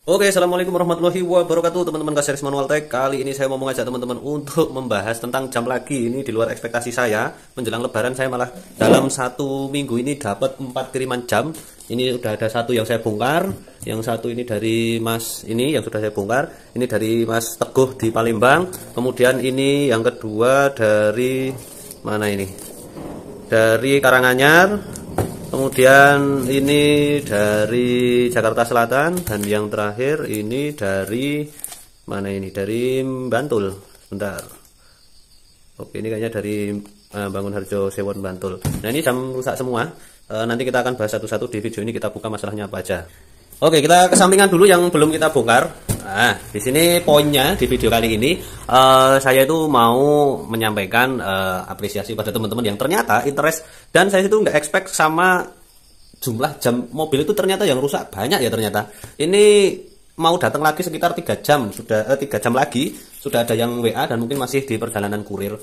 Oke, assalamualaikum warahmatullahi wabarakatuh, teman-teman Kaseris Manual Tech. Kali ini saya mau mengajak teman-teman untuk membahas tentang jam lagi. Ini di luar ekspektasi saya. Menjelang Lebaran saya malah dalam satu minggu ini dapat 4 kiriman jam. Ini udah ada satu yang saya bongkar, yang satu ini dari Mas ini yang sudah saya bongkar. Ini dari Mas Teguh di Palembang. Kemudian ini yang kedua dari mana ini? Dari Karanganyar. Kemudian ini dari Jakarta Selatan, dan yang terakhir ini dari mana ini? Dari Bantul. Bentar. Oke, ini kayaknya dari Bangunharjo Sewon Bantul. Nah, ini jam rusak semua. Nanti kita akan bahas satu-satu di video ini, kita buka masalahnya apa aja. Oke, kita kesampingan dulu yang belum kita bongkar. Nah, di sini poinnya di video kali ini saya itu mau menyampaikan apresiasi pada teman-teman yang ternyata interest, dan saya itu nggak expect sama jumlah jam mobil itu ternyata yang rusak banyak ya ternyata. Ini mau datang lagi sekitar 3 jam, sudah 3 jam lagi sudah ada yang WA, dan mungkin masih di perjalanan kurir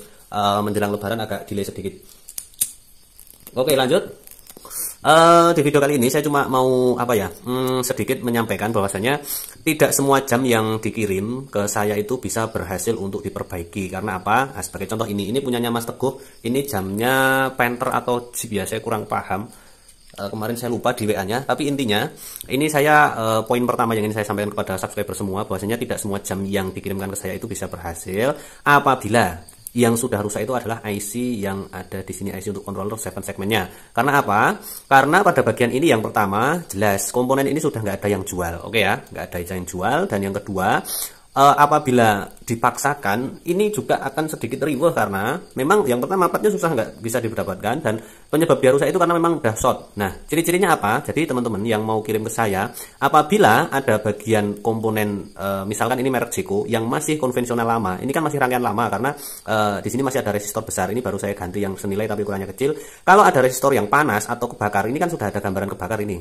menjelang Lebaran agak delay sedikit. Oke, lanjut. Di video kali ini saya cuma mau sedikit menyampaikan bahwasanya tidak semua jam yang dikirim ke saya itu bisa berhasil untuk diperbaiki. Karena apa? Nah, sebagai contoh ini punyanya Mas Teguh. Ini jamnya Panther atau Jeep ya, saya kurang paham. Kemarin saya lupa di WA-nya, tapi intinya ini saya poin pertama yang ingin saya sampaikan kepada subscriber semua, bahwasanya tidak semua jam yang dikirimkan ke saya itu bisa berhasil apabila yang sudah rusak itu adalah IC yang ada di sini, IC untuk controller 7 segmennya. Karena apa? Karena pada bagian ini yang pertama jelas komponen ini sudah nggak ada yang jual, oke ya, nggak ada yang jual. Dan yang kedua, apabila dipaksakan ini juga akan sedikit riweh, karena memang yang pertama partnya susah, nggak bisa didapatkan, dan penyebab dia rusak itu karena memang udah short. Nah, ciri-cirinya apa? Jadi teman-teman yang mau kirim ke saya, apabila ada bagian komponen misalkan ini merek Jeko yang masih konvensional lama, ini kan masih rangkaian lama karena di sini masih ada resistor besar, ini baru saya ganti yang senilai tapi ukurannya kecil. Kalau ada resistor yang panas atau kebakar, ini kan sudah ada gambaran kebakar ini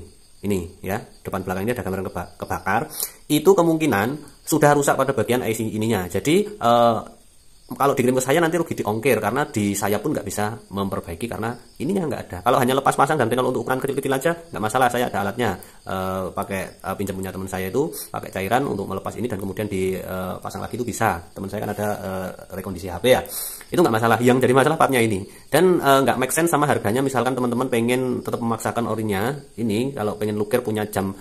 ya, depan belakang ini ada gambaran kebakar, itu kemungkinan sudah rusak pada bagian IC ininya. Jadi kalau dikirim ke saya nanti rugi di ongkir, karena di saya pun nggak bisa memperbaiki karena ininya nggak ada. Kalau hanya lepas pasang dan tinggal untuk ukuran kecil-kecil aja nggak masalah, saya ada alatnya. Pakai pinjam punya teman saya itu, pakai cairan untuk melepas ini dan kemudian dipasang lagi itu bisa. Teman saya kan ada rekondisi HP ya, itu nggak masalah. Yang jadi masalah partnya ini, dan nggak make sense sama harganya. Misalkan teman-teman pengen tetap memaksakan orinya ini, kalau pengen lukir punya jam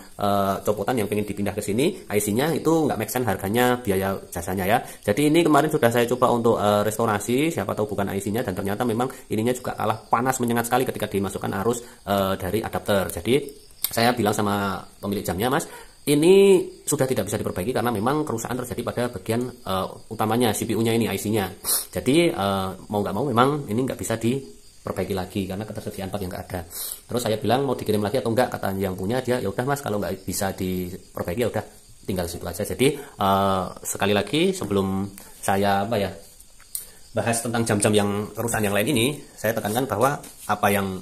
copotan yang pengen dipindah ke sini, IC-nya itu nggak make sense harganya, biaya jasanya ya. Jadi ini kemarin sudah saya coba untuk restorasi, siapa tahu bukan IC-nya, dan ternyata memang ininya juga kalah panas menyengat sekali ketika dimasukkan arus dari adapter. Jadi saya bilang sama pemilik jamnya, Mas, ini sudah tidak bisa diperbaiki karena memang kerusakan terjadi pada bagian utamanya, CPU-nya ini, IC-nya. Jadi mau nggak mau memang ini nggak bisa diperbaiki lagi karena ketersediaan part yang nggak ada. Terus saya bilang mau dikirim lagi atau enggak, kata yang punya dia, ya udah Mas, kalau nggak bisa diperbaiki ya udah tinggal situ aja. Jadi sekali lagi sebelum saya bahas tentang jam-jam yang kerusakan yang lain ini, saya tekankan bahwa apa yang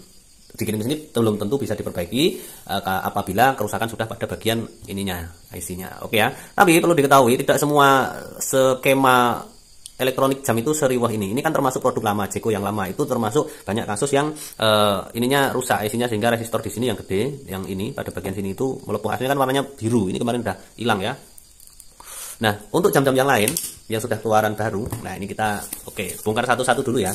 dikirim sini belum tentu bisa diperbaiki apabila kerusakan sudah pada bagian ininya, IC-nya. Oke ya. Tapi perlu diketahui tidak semua skema elektronik jam itu seriwah ini. Ini kan termasuk produk lama, Jeko yang lama itu termasuk banyak kasus yang ininya rusak IC-nya, sehingga resistor di sini yang gede, yang ini pada bagian sini itu melepuh. Aslinya kan warnanya biru, ini kemarin udah hilang ya. Nah, untuk jam-jam yang lain yang sudah keluaran baru, nah ini kita bongkar satu-satu dulu ya.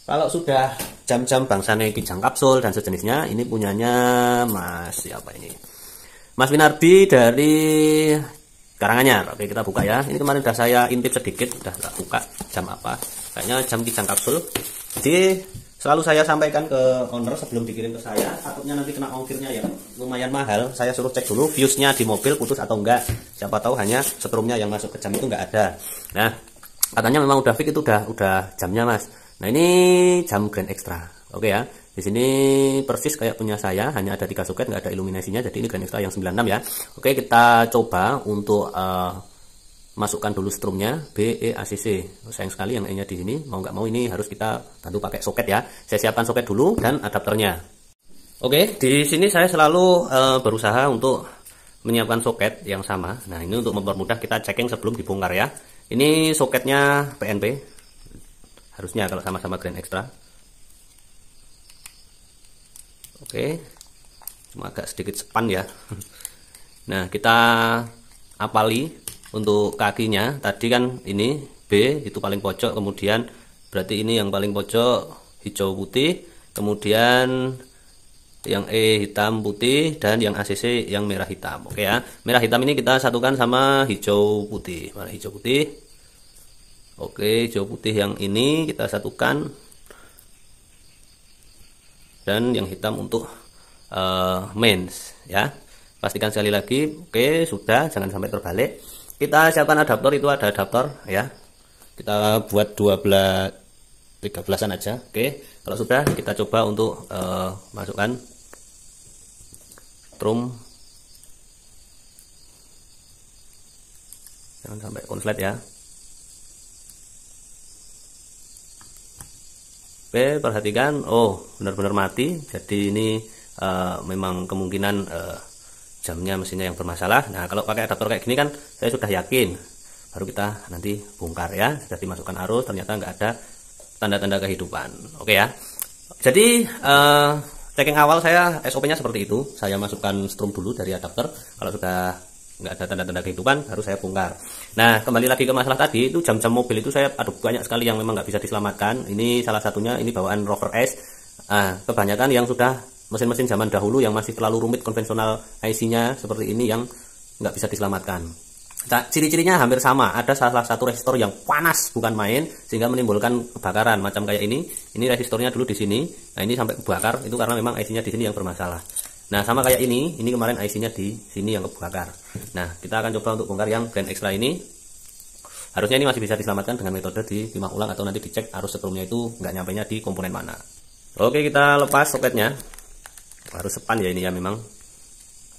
Kalau sudah jam-jam bangsane Kijang Kapsul dan sejenisnya, ini punyanya Mas siapa ini? Mas Winardi dari Karanganyar. Oke, kita buka ya. Ini kemarin udah saya intip sedikit, udah tak buka jam apa. Kayaknya jam Kijang Kapsul. Jadi selalu saya sampaikan ke owner sebelum dikirim ke saya, takutnya nanti kena ongkirnya ya lumayan mahal. Saya suruh cek dulu fuse-nya di mobil putus atau enggak. Siapa tahu hanya setrumnya yang masuk ke jam itu enggak ada. Nah, katanya memang udah fix, itu udah jamnya Mas. Nah, ini jam Grand Extra. Oke ya. Di sini persis kayak punya saya, hanya ada 3 soket, nggak ada iluminasinya. Jadi ini Grand Extra yang 96 ya. Oke, kita coba untuk masukkan dulu strumnya BEACC. Sayang sekali yang E-nya di sini, mau nggak mau ini harus kita bantu pakai soket ya. Saya siapkan soket dulu dan adapternya. Oke, di sini saya selalu berusaha untuk menyiapkan soket yang sama. Nah, ini untuk mempermudah kita checking sebelum dibongkar ya. Ini soketnya PNP, harusnya kalau sama-sama Grand Extra. Oke, cuma agak sedikit span ya. Nah, kita apali untuk kakinya. Tadi kan ini B itu paling pojok, kemudian berarti ini yang paling pojok hijau putih, kemudian yang E hitam putih, dan yang ACC yang merah hitam. Oke ya, merah hitam ini kita satukan sama hijau putih. Mana hijau putih? Oke, hijau putih yang ini kita satukan, dan yang hitam untuk mains ya. Pastikan sekali lagi. Oke, sudah, jangan sampai terbalik. Kita siapkan adaptor, itu ada adaptor ya. Kita buat 12 13-an aja. Oke, kalau sudah kita coba untuk masukkan strum. Jangan sampai konslet ya. Oke, perhatikan, oh benar-benar mati. Jadi ini memang kemungkinan jamnya mesinnya yang bermasalah. Nah, kalau pakai adaptor kayak gini kan saya sudah yakin. Baru kita nanti bongkar ya. Sudah dimasukkan arus, ternyata nggak ada tanda-tanda kehidupan. Oke ya. Jadi checking awal saya SOP-nya seperti itu. Saya masukkan strum dulu dari adapter. Kalau sudah nggak ada tanda-tanda kehidupan, baru saya bongkar. Nah, kembali lagi ke masalah tadi, itu jam-jam mobil itu saya banyak sekali yang memang nggak bisa diselamatkan. Ini salah satunya, ini bawaan Rover S. Kebanyakan yang sudah mesin-mesin zaman dahulu yang masih terlalu rumit, konvensional IC-nya seperti ini yang nggak bisa diselamatkan. Nah, ciri-cirinya hampir sama. Ada salah satu resistor yang panas bukan main sehingga menimbulkan kebakaran macam kayak ini. Ini resistornya dulu di sini. Nah, ini sampai kebakar itu karena memang IC-nya di sini yang bermasalah. Nah, sama kayak ini kemarin IC-nya di sini yang kebakar. Nah, kita akan coba untuk bongkar yang brand extra ini. Harusnya ini masih bisa diselamatkan dengan metode ditimah ulang atau nanti dicek arus setrumnya itu nggak nyampainya di komponen mana. Oke, kita lepas soketnya. Harus sepan ya ini ya, memang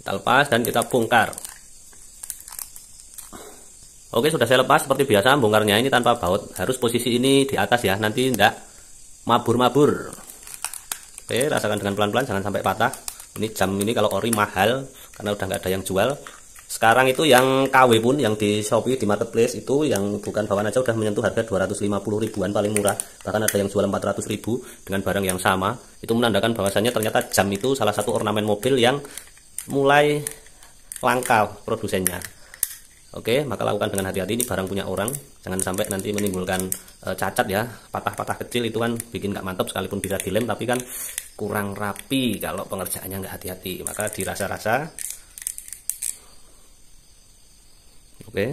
kita lepas dan kita bongkar. Oke, sudah saya lepas seperti biasa bongkarnya ini tanpa baut. Harus posisi ini di atas ya, nanti tidak mabur-mabur. Oke, rasakan dengan pelan-pelan, jangan sampai patah. Ini jam ini kalau ori mahal karena udah nggak ada yang jual. Sekarang itu yang KW pun, yang di Shopee, di marketplace itu yang bukan bawaan aja udah menyentuh harga 250 ribuan paling murah. Bahkan ada yang jual 400 ribu dengan barang yang sama. Itu menandakan bahwasannya ternyata jam itu salah satu ornamen mobil yang mulai langka produsennya. Oke, maka lakukan dengan hati-hati, ini barang punya orang. Jangan sampai nanti menimbulkan cacat ya. Patah-patah kecil itu kan bikin nggak mantap, sekalipun bisa dilem tapi kan kurang rapi kalau pengerjaannya nggak hati-hati. Maka dirasa-rasa. Oke.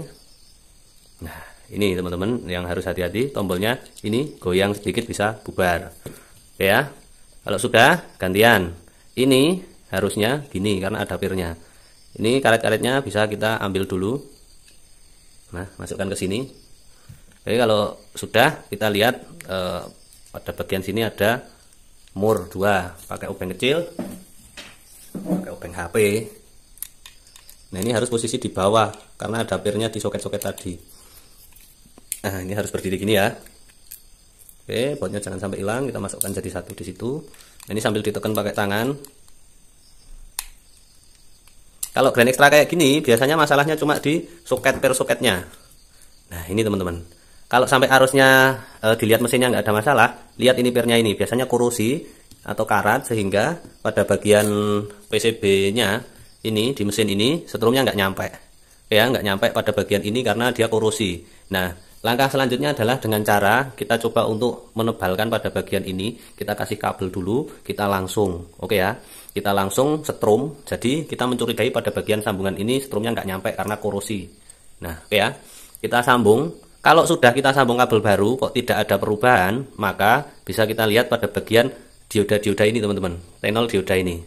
Nah, ini teman-teman yang harus hati-hati, tombolnya ini goyang sedikit bisa bubar. Oke ya. Kalau sudah gantian. Ini harusnya gini karena ada pirnya. Ini karet-karetnya bisa kita ambil dulu. Nah, masukkan ke sini. Oke, kalau sudah kita lihat pada bagian sini ada mur 2, pakai obeng kecil, pakai obeng HP. Nah, ini harus posisi di bawah karena ada pirnya di soket-soket tadi. Nah, ini harus berdiri gini ya. Oke, bautnya jangan sampai hilang, kita masukkan jadi satu di situ. Nah, ini sambil ditekan pakai tangan. Kalau grand extra kayak gini, biasanya masalahnya cuma di soket per soketnya. Nah, ini teman-teman. Kalau sampai arusnya dilihat mesinnya nggak ada masalah, lihat ini pirnya ini. Biasanya korosi atau karat sehingga pada bagian PCB-nya ini di mesin ini setrumnya nggak nyampe. Ya, nggak nyampe pada bagian ini karena dia korosi. Nah, langkah selanjutnya adalah dengan cara kita coba untuk menebalkan pada bagian ini. Kita kasih kabel dulu, kita langsung. Oke ya. Kita langsung setrum, jadi kita mencurigai pada bagian sambungan ini setrumnya nggak nyampe karena korosi. Nah, oke ya, kita sambung. Kalau sudah kita sambung kabel baru kok tidak ada perubahan, maka bisa kita lihat pada bagian dioda-dioda ini teman-teman, tenol dioda ini.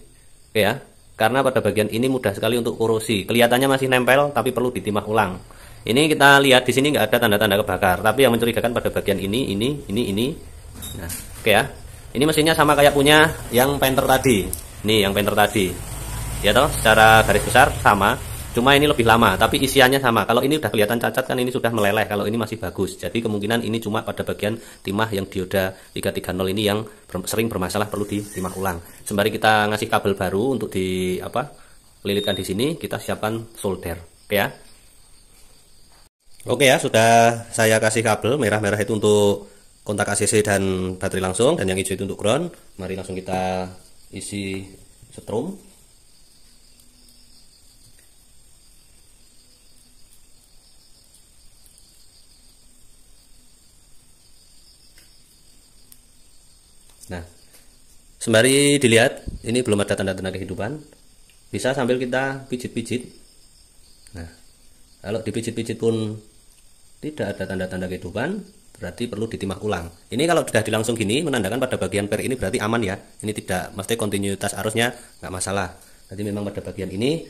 Oke ya, karena pada bagian ini mudah sekali untuk korosi. Kelihatannya masih nempel tapi perlu ditimah ulang. Ini kita lihat di sini nggak ada tanda-tanda kebakar, tapi yang mencurigakan pada bagian ini. Nah, oke ya, ini mesinnya sama kayak punya yang Panther tadi. Nih yang Panther tadi, ya toh, secara garis besar sama, cuma ini lebih lama, tapi isiannya sama. Kalau ini udah kelihatan cacat kan ini sudah meleleh, kalau ini masih bagus. Jadi kemungkinan ini cuma pada bagian timah yang dioda 330 ini yang sering bermasalah, perlu ditimah ulang. Sembari kita ngasih kabel baru untuk lilitkan di sini, kita siapkan solder. Oke ya. Oke ya, sudah saya kasih kabel merah-merah itu untuk kontak ACC dan baterai langsung, dan yang hijau itu untuk ground. Mari langsung kita isi setrum. Nah, sembari dilihat, ini belum ada tanda-tanda kehidupan. Bisa sambil kita pijit-pijit. Nah, kalau dipijit-pijit pun tidak ada tanda-tanda kehidupan, berarti perlu ditimah ulang. Ini kalau sudah dilangsung gini, menandakan pada bagian per ini berarti aman ya. Ini tidak, mesti kontinuitas arusnya nggak masalah. Jadi memang pada bagian ini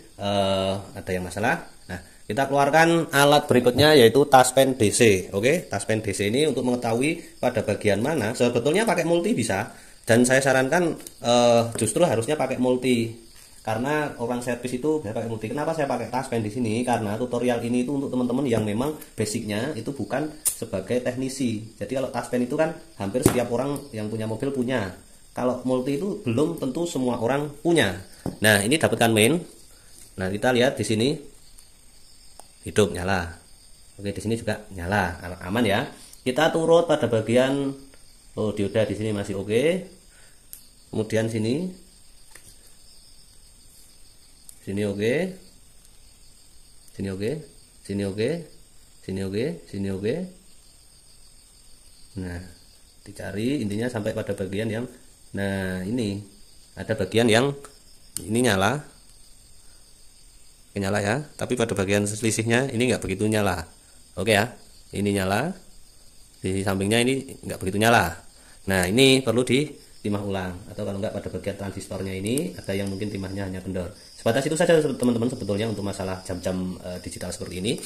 ada yang masalah. Nah, kita keluarkan alat berikutnya yaitu taspen DC. Oke, taspen DC ini untuk mengetahui pada bagian mana. Sebetulnya pakai multi bisa, dan saya sarankan justru harusnya pakai multi. Karena orang servis itu saya pakai multi. Kenapa saya pakai taspen di sini? Karena tutorial ini itu untuk teman-teman yang memang basicnya itu bukan sebagai teknisi. Jadi kalau taspen itu kan hampir setiap orang yang punya mobil punya. Kalau multi itu belum tentu semua orang punya. Nah, ini dapatkan main. Nah, kita lihat di sini hidup nyala. Oke, di sini juga nyala, aman ya. Kita turut pada bagian dioda di sini masih oke. Kemudian sini oke, sini oke, sini oke, sini oke, sini oke. Nah, dicari intinya sampai pada bagian yang, nah ini ada bagian yang ini nyala, nyala ya. Tapi pada bagian selisihnya ini nggak begitu nyala. Oke ya, ini nyala, di sampingnya ini nggak begitu nyala. Nah, ini perlu ditimah ulang, atau kalau nggak pada bagian transistornya ini ada yang mungkin timahnya hanya kendor. Sebatas itu saja teman-teman sebetulnya untuk masalah jam-jam digital seperti ini.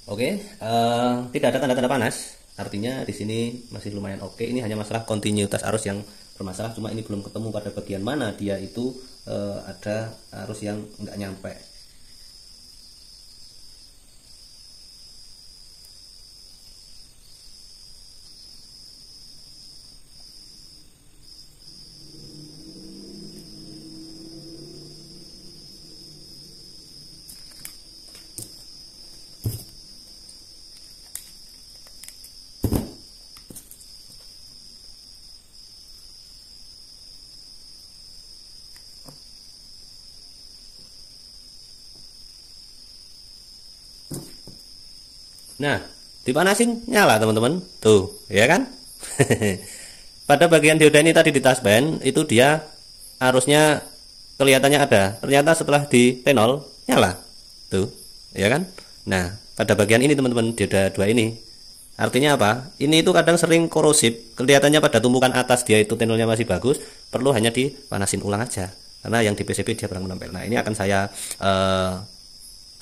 Oke, tidak ada tanda-tanda panas, artinya di sini masih lumayan oke. Ini hanya masalah kontinuitas arus yang bermasalah, cuma ini belum ketemu pada bagian mana dia itu ada arus yang nggak nyampe. Nah, dipanasin nyala teman-teman. Tuh, ya kan? Pada bagian dioda ini tadi di taspen itu dia arusnya kelihatannya ada. Ternyata setelah di T0 nyala. Tuh, ya kan? Nah, pada bagian ini teman-teman dioda 2 ini. Artinya apa? Ini itu kadang sering korosif. Kelihatannya pada tumpukan atas dia itu T0-nya masih bagus, perlu hanya dipanasin ulang aja. Karena yang di PCB dia kurang menempel. Nah, ini akan saya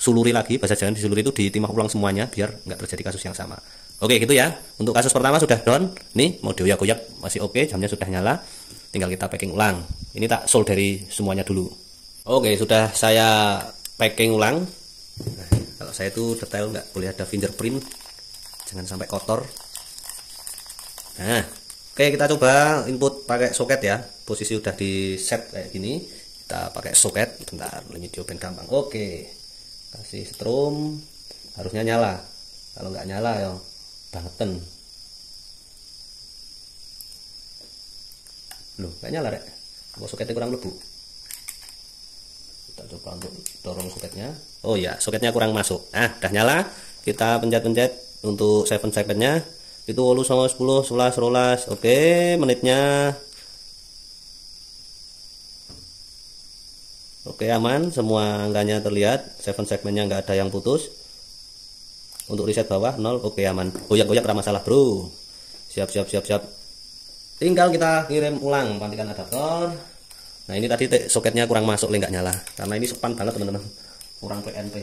suluri lagi, bahasa Jawa disuluri itu ditimah ulang semuanya biar nggak terjadi kasus yang sama. Oke, gitu ya. Untuk kasus pertama sudah down. Nih mau dioyak-oyak masih oke, jamnya sudah nyala. Tinggal kita packing ulang. Ini tak solderi semuanya dulu. Oke, sudah saya packing ulang. Nah, kalau saya itu detail, nggak boleh ada fingerprint, jangan sampai kotor. Nah, oke, kita coba input pakai soket ya. Posisi udah di set kayak gini. Kita pakai soket. Bentar, ini diopen gampang. Oke. Kasih strom, harusnya nyala. Kalau nggak nyala ya bangetan. Loh, nggak nyala rek. Mau soketnya kurang lebu. Kita coba untuk dorong soketnya. Oh ya, soketnya kurang masuk. Udah nyala. Kita pencet-pencet untuk 7 secondnya. Itu 8, 10, 11, 12. Oke, menitnya. Oke, aman, semua angkanya terlihat, 7 segmennya nggak ada yang putus. Untuk reset bawah 0, oke aman. Goyak-goyak ramah masalah bro. Siap. Tinggal kita kirim ulang pantikan adaptor. Nah, ini tadi soketnya kurang masuk, nggak nyala. Karena ini sepan banget teman-teman, kurang PNP.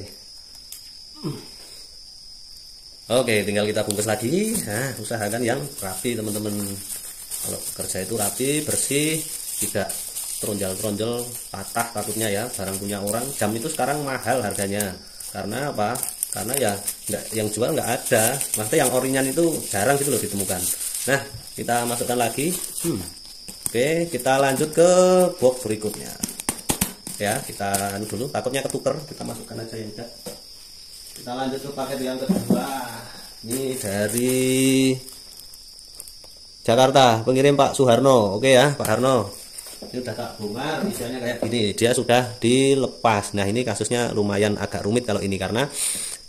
Oke, tinggal kita bungkus lagi. Nah, usahakan yang rapi teman-teman. Kalau kerja itu rapi, bersih, tidak tronjol patah takutnya ya, barang punya orang. Jam itu sekarang mahal harganya. Karena apa? Karena ya nggak, yang jual nggak ada. Maksudnya yang original itu jarang gitu loh ditemukan. Nah, kita masukkan lagi. Oke, kita lanjut ke box berikutnya. Ya, kita dulu. Takutnya ketuker, kita masukkan aja yang enggak. Kita lanjut ke paket yang kedua. Ini dari Jakarta, pengirim Pak Suharno. Oke ya, Pak Harno. Ini udah tak bongkar, isinya kayak gini. Dia sudah dilepas. Nah, ini kasusnya lumayan agak rumit kalau ini, karena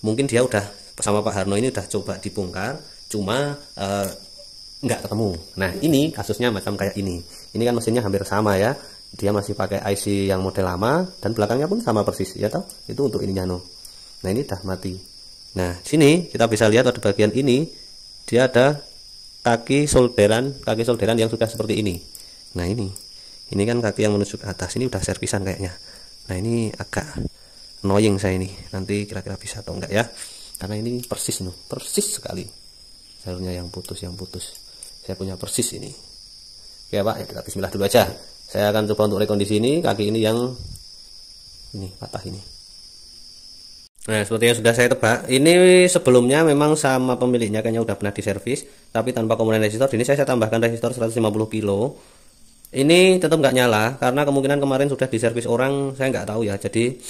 mungkin dia udah sama Pak Harno ini udah coba dibongkar, cuma nggak ketemu. Nah ini kasusnya macam kayak ini kan mesinnya hampir sama ya, dia masih pakai IC yang model lama dan belakangnya pun sama persis ya toh, itu untuk ininya no. Nah ini udah mati. Nah sini kita bisa lihat pada bagian ini dia ada kaki solderan yang sudah seperti ini. Nah ini kan kaki yang menunjuk ke atas, ini udah servisan kayaknya. Nah ini agak annoying saya ini, nanti kira-kira bisa atau enggak ya, karena ini persis no, persis sekali jalurnya yang putus saya punya persis ini. Oke Pak, ya kita bismillah dulu aja. Saya akan coba untuk rekondisi ini, kaki ini yang ini patah ini. Nah seperti yang sudah saya tebak, ini sebelumnya memang sama pemiliknya kayaknya udah pernah diservis, tapi tanpa komponen resistor. Ini saya tambahkan resistor 150 kilo. Ini tetap nggak nyala karena kemungkinan kemarin sudah diservis orang, saya nggak tahu ya. Jadi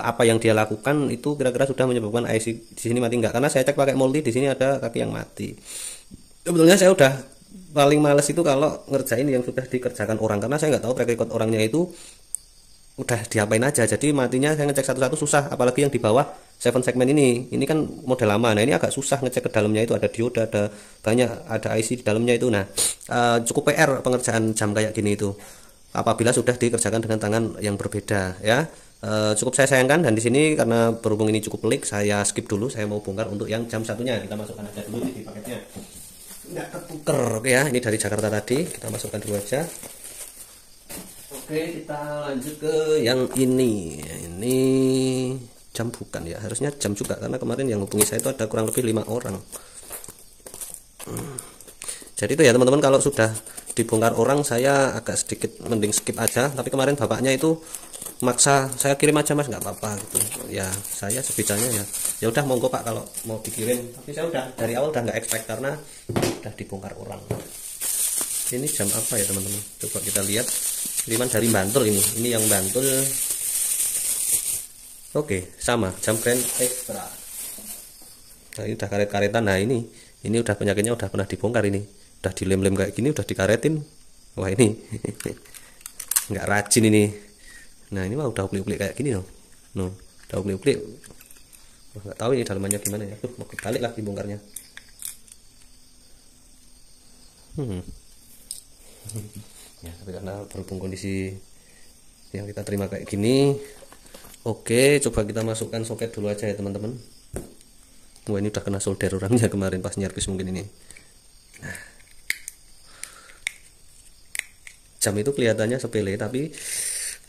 apa yang dia lakukan itu kira-kira sudah menyebabkan IC di sini mati nggak? Karena saya cek pakai multi, di sini ada kaki yang mati. Sebetulnya saya udah paling males itu kalau ngerjain yang sudah dikerjakan orang, karena saya nggak tahu track record orangnya itu udah diapain aja. Jadi matinya saya ngecek satu-satu susah, apalagi yang di bawah 7 segmen ini kan model lama. Nah ini agak susah ngecek ke dalamnya, itu ada dioda, ada banyak, ada IC di dalamnya itu. Nah cukup PR pengerjaan jam kayak gini itu apabila sudah dikerjakan dengan tangan yang berbeda ya. Cukup saya sayangkan, dan di sini karena berhubung ini cukup pelik, saya skip dulu. Saya mau bongkar untuk yang jam satunya, kita masukkan aja dulu di paketnya, nggak tertuker ya. Ini dari Jakarta tadi, kita masukkan dulu aja. Oke, kita lanjut ke yang ini jam bukan ya, harusnya jam juga, karena kemarin yang hubungi saya itu ada kurang lebih 5 orang. Jadi itu ya teman-teman, kalau sudah dibongkar orang saya agak sedikit mending skip aja. Tapi kemarin bapaknya itu maksa saya kirim aja mas, nggak apa-apa gitu ya. Saya sebicanya ya udah monggo pak kalau mau dikirim, tapi saya udah dari awal udah nggak expect karena udah dibongkar orang. Ini jam apa ya teman-teman, coba kita lihat. Kiriman dari Bantul ini yang Bantul. Oke, sama jam Grand Extra. Nah ini udah karet-karetan. Nah ini udah penyakitnya udah pernah dibongkar, ini udah dilem-lem kayak gini, udah dikaretin. Wah ini nggak rajin ini. Nah ini mah udah uklik-uklik kayak gini loh. No, udah uklik-uklik. Nggak tahu ini dalamannya gimana ya. Tuh mau kebalik lah dibongkarnya. Ya tapi karena berhubung kondisi yang kita terima kayak gini, oke coba kita masukkan soket dulu aja ya teman-teman. Wah ini udah kena solder orangnya kemarin pas nyervis mungkin ini. Nah, jam itu kelihatannya sepele, tapi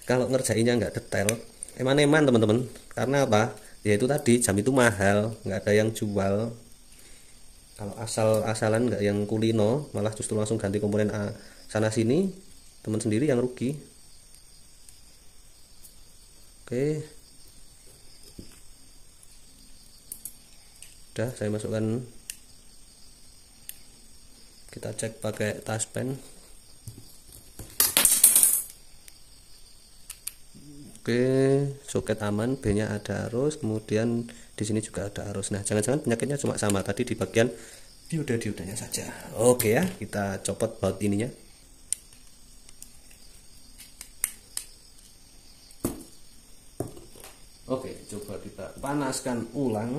kalau ngerjainnya nggak detail eman-eman teman-teman. Karena apa ya, itu tadi jam itu mahal, nggak ada yang jual. Kalau asal-asalan nggak yang kulino, malah justru langsung ganti komponen sana sini, teman sendiri yang rugi. Oke, udah saya masukkan, kita cek pakai taspen. Oke, soket aman, B-nya ada arus, kemudian di sini juga ada arus. Nah jangan-jangan penyakitnya cuma sama tadi di bagian dioda-diodanya saja. Oke ya, kita copot baut ininya. Oke, coba kita panaskan ulang.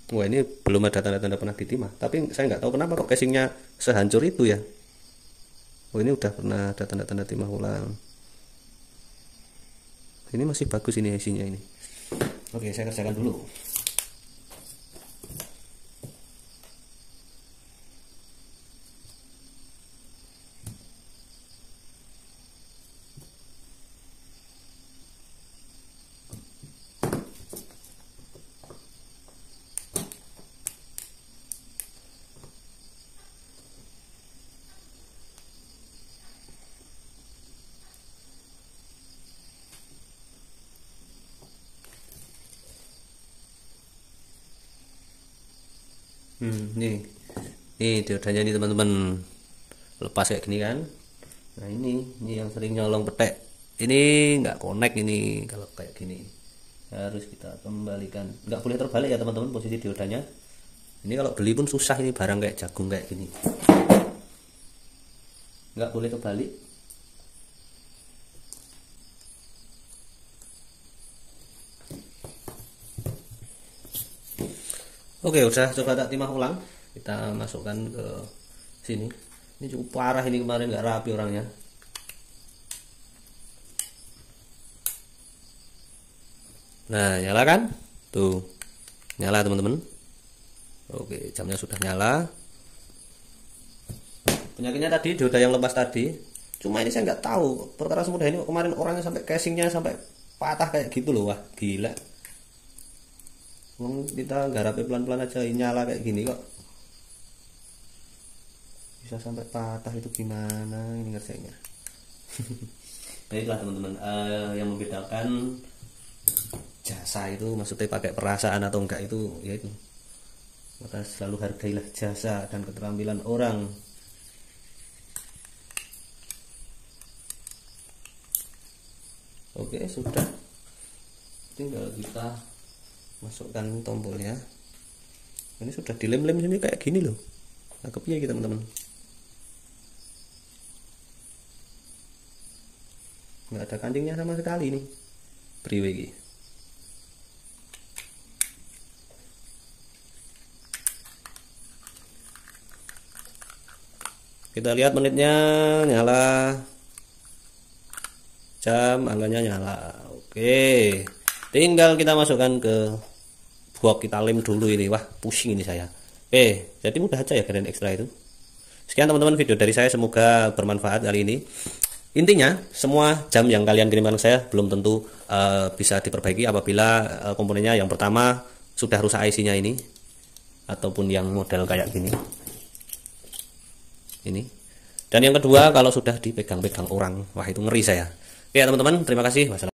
Wah ini belum ada tanda-tanda pernah ditimah, tapi saya nggak tahu kenapa kok casingnya sehancur itu ya. Oh ini udah pernah ada tanda-tanda timah ulang. Ini masih bagus ini isinya ini. Oke saya kerjakan dulu. Nih diodanya nih teman-teman, lepas kayak gini kan. Nah ini yang sering nyolong petek, ini nggak connect ini. Kalau kayak gini harus kita kembalikan, nggak boleh terbalik ya teman-teman posisi diodanya. Ini kalau beli pun susah, ini barang kayak jagung kayak gini, nggak boleh terbalik. Oke, udah coba tak timah ulang. Kita masukkan ke sini. Ini cukup parah ini, kemarin nggak rapi orangnya. Nah, nyala kan? Tuh. Nyala teman-teman. Oke, jamnya sudah nyala. Penyakitnya tadi dioda yang lepas tadi. Cuma ini saya nggak tahu perkara semudah ini kemarin orangnya sampai casingnya sampai patah kayak gitu loh. Wah, gila. Kita garapnya pelan-pelan aja, nyala kayak gini kok. Bisa sampai patah, itu gimana ini ngerjainnya. Baiklah teman-teman, yang membedakan jasa itu maksudnya pakai perasaan atau enggak itu yaitu maka selalu hargailah jasa dan keterampilan orang. Oke, sudah, tinggal kita masukkan tombolnya. Ini sudah dilem-lem sini kayak gini loh. Nangkepnya gitu teman-teman. Nggak ada kancingnya sama sekali nih. Priwe iki. Kita lihat menitnya nyala. Jam angkanya nyala. Oke. Tinggal kita masukkan ke box, kita lem dulu ini. Wah, pusing ini saya. Oke, jadi mudah aja ya kalian ekstra itu. Sekian teman-teman video dari saya, semoga bermanfaat kali ini. Intinya, semua jam yang kalian kirimkan ke saya belum tentu bisa diperbaiki apabila komponennya yang pertama sudah rusak IC-nya ini, ataupun yang model kayak gini. Ini. Dan yang kedua, kalau sudah dipegang-pegang orang, wah itu ngeri saya. Oke teman-teman, terima kasih. Wassalamualaikum.